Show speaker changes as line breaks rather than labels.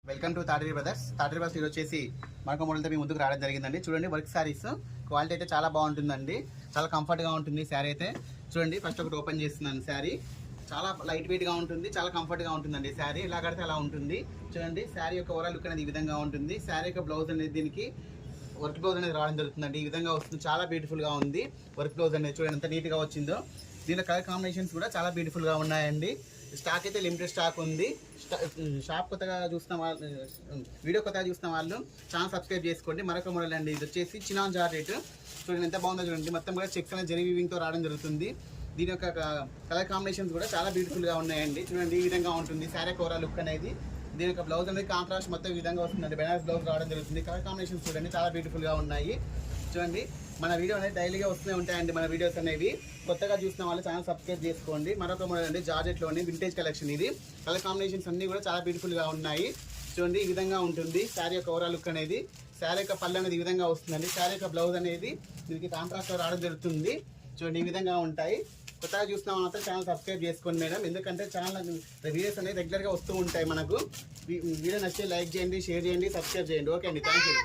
Welcome to Tatari brothers. Tatari brothers ఇది వచ్చేసి మరొక మోడల్తో మీ ముందుకు రావడం జరిగిందండి. చూడండి, వర్క్ శారీస్ క్వాలిటీ అయితే చాలా బాగుంటుందండి. చాలా కంఫర్ట్గా ఉంటుంది శారీ అయితే. చూడండి, ఫస్ట్ ఒకటి ఓపెన్ చేస్తున్నాను. శారీ చాలా లైట్ వెయిట్గా ఉంటుంది, చాలా కంఫర్ట్గా ఉంటుందండి. శారీ ఎలా కడితే అలా ఉంటుంది. చూడండి, శారీ యొక్క ఓవరాల్ లుక్ అనేది ఈ విధంగా ఉంటుంది. శారీ యొక్క బ్లౌజ్ అనేది దీనికి వర్క్ బ్లౌజ్ అనేది రావడం జరుగుతుందండి. ఈ విధంగా వస్తుంది, చాలా బ్యూటిఫుల్గా ఉంది వర్క్ బ్లౌజ్ అనేది. చూడండి ఎంత నీట్గా వచ్చిందో. దీని కలర్ కాంబినేషన్స్ కూడా చాలా బ్యూటిఫుల్గా ఉన్నాయండి. స్టాక్ అయితే లిమిటెడ్ స్టాక్ ఉంది. షాప్ కొత్తగా చూస్తున్న వాళ్ళు, వీడియో కొత్తగా చూస్తున్న వాళ్ళు ఛానల్ సబ్స్క్రైబ్ చేసుకోండి. మరొక మోడల్ అండి, ఇది వచ్చేసి చినాన్ జార్జెట్. చూడండి ఎంత బాగుందో చూడండి. మొత్తం కూడా చెక్స్ అనేది జరీ వీవింగ్తో రావడం జరుగుతుంది. దీని యొక్క కలర్ కాంబినేషన్స్ కూడా చాలా బ్యూటిఫుల్గా ఉన్నాయండి. చూడండి ఈ విధంగా ఉంటుంది శారీ ఓవరాల్ లుక్ అనేది. దీని యొక్క బ్లౌజ్ అనేది కాంట్రాస్ట్ మొత్తం ఈ విధంగా వస్తుందండి. బెనారస్ బ్లౌజ్ రావడం జరుగుతుంది. కలర్ కాంబినేషన్స్ చూడండి చాలా బ్యూటిఫుల్గా ఉన్నాయి. చూడండి, మన వీడియో అనేది డైలీగా వస్తూనే ఉంటాయండి. మన వీడియోస్ అనేవి కొత్తగా చూసిన వాళ్ళు ఛానల్ సబ్స్క్రైబ్ చేసుకోండి. మరొక మోడల్ అండి, జార్జెట్లోని వింటేజ్ కలెక్షన్. ఇది కలర్ కాంబినేషన్స్ అన్నీ కూడా చాలా బ్యూటిఫుల్గా ఉన్నాయి. చూడండి ఈ విధంగా ఉంటుంది శారీ యొక్క ఓవరాల్ లుక్ అనేది. శారీ యొక్క పళ్ళు అనేది ఈ విధంగా వస్తుందండి. శారీ యొక్క బ్లౌజ్ అనేది దీనికి కాంట్రాస్ట్లో రావడం జరుగుతుంది. చూడండి ఈ విధంగా ఉంటాయి. కొత్తగా చూస్తున్నాం మాత్రం ఛానల్ సబ్స్క్రైబ్ చేసుకోండి మేడం, ఎందుకంటే ఛానల్ వీడియోస్ అనేది రెగ్యులర్గా వస్తూ ఉంటాయి మనకు. వీడియో నచ్చితే లైక్ చేయండి, షేర్ చేయండి, సబ్స్క్రైబ్ చేయండి. ఓకే అండి, థ్యాంక్ యూ.